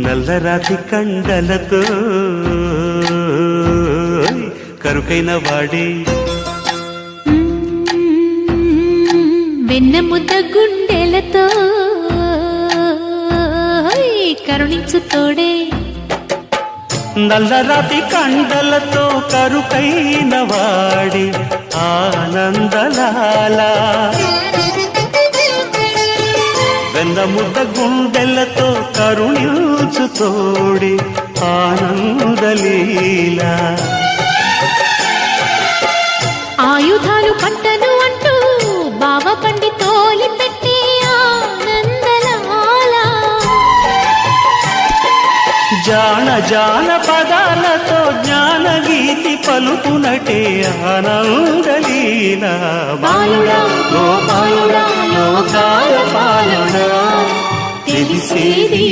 నల్లరాతి కండలతో కరుకైన వాడే వెన్న ముద్ద గుండెలతో కరుణించు తోడే నల్లరాతి కండలతో కరుకైన వాడే ఆనందలాల వెన్న ముద్ద గుండెలతో కరుణించు తోడే ఆనందలీలా ఆయుధాలు పట్టను అంటూ బావ పండి తోలి పెట్టి ఆనందలాల జాన జాన పదాలతో జ్ఞాన గీతి పలుకునటే ఆనందలీలా బాలుడా గోపాలుడా లోకాల పాలన తెలిసేది